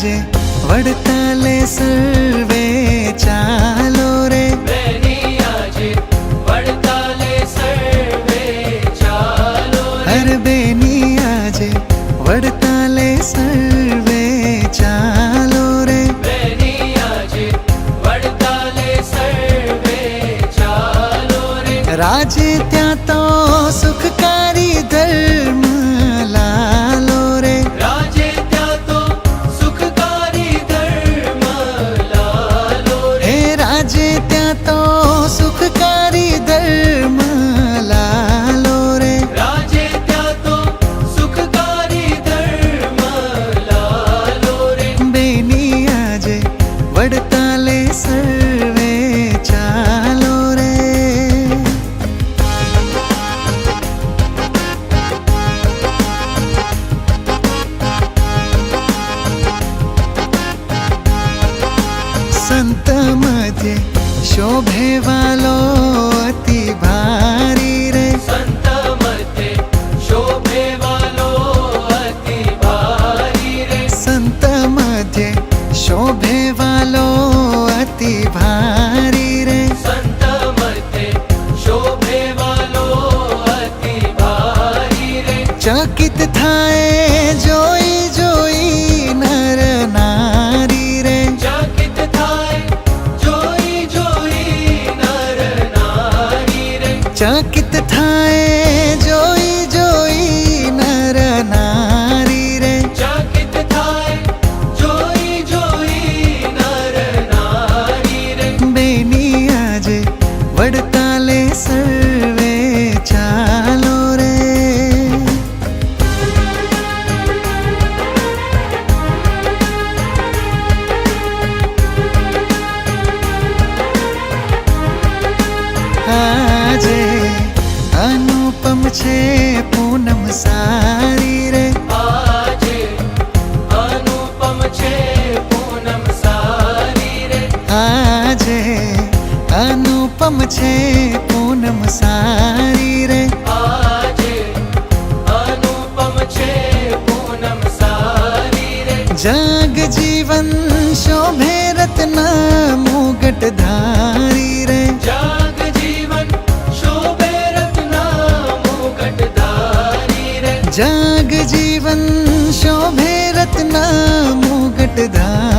આજે વડતાલે સર્વે ચાલો રે, બેની આજે વડતાલે સર્વે ચાલો રે, અરે બેની આજે વડતાલે સર્વે ચાલો રે, બેની આજે વડતાલે સર્વે ચાલો રે, રાજે ત્યાં તો સુખકારી ધર્મ લાલો રે, રાજે ત્યાં તો સુખકારી ધર્મ લાલો રે, હે રાજે ત્યાં તો સુખકારી ધર્મ લાલો રે, રાજે ત્યાં તો સુખકારી ધર્મ લાલો રે, બેની આજે વડતાલે સર્વે ચાલો રે, સંત મધ્ય શોભે વાલો અતિ ભારી રે, સંત મધ્યે શોભે વાલો અતિ ભારી રે, સંત મધ્ય શોભે વાલો અતિ ભારી રે, સંત મધ્યે શોભે વાલો અતિ ભારી રે, ચકિત થાય જોઈ જોઈ નર નારી રે, ચકિત થાય જોઈ જોઈ નર નારી રે, ચકિત થાય જોઈ જોઈ નર નારી રે, ચકિત થાય જોઈ જોઈ નર નારી રે, બેની આજે વડતાલે સર્વે ચાલો રે, આજે અનુપમ છે પૂનમ સારી રે, આજે અનુપમ છે પૂનમ સારી રે, આજે અનુપમ છે પૂનમ સારી રે, આજે અનુપમ છે પૂનમ સારી રે, જગ જીવન શોભે રત્ન મુગટ ધારી રે, જગ જીવન શોભે રત્ન મુકટ ધારી રે, જગ જીવન શોભે રત્ન મુગટ ધારી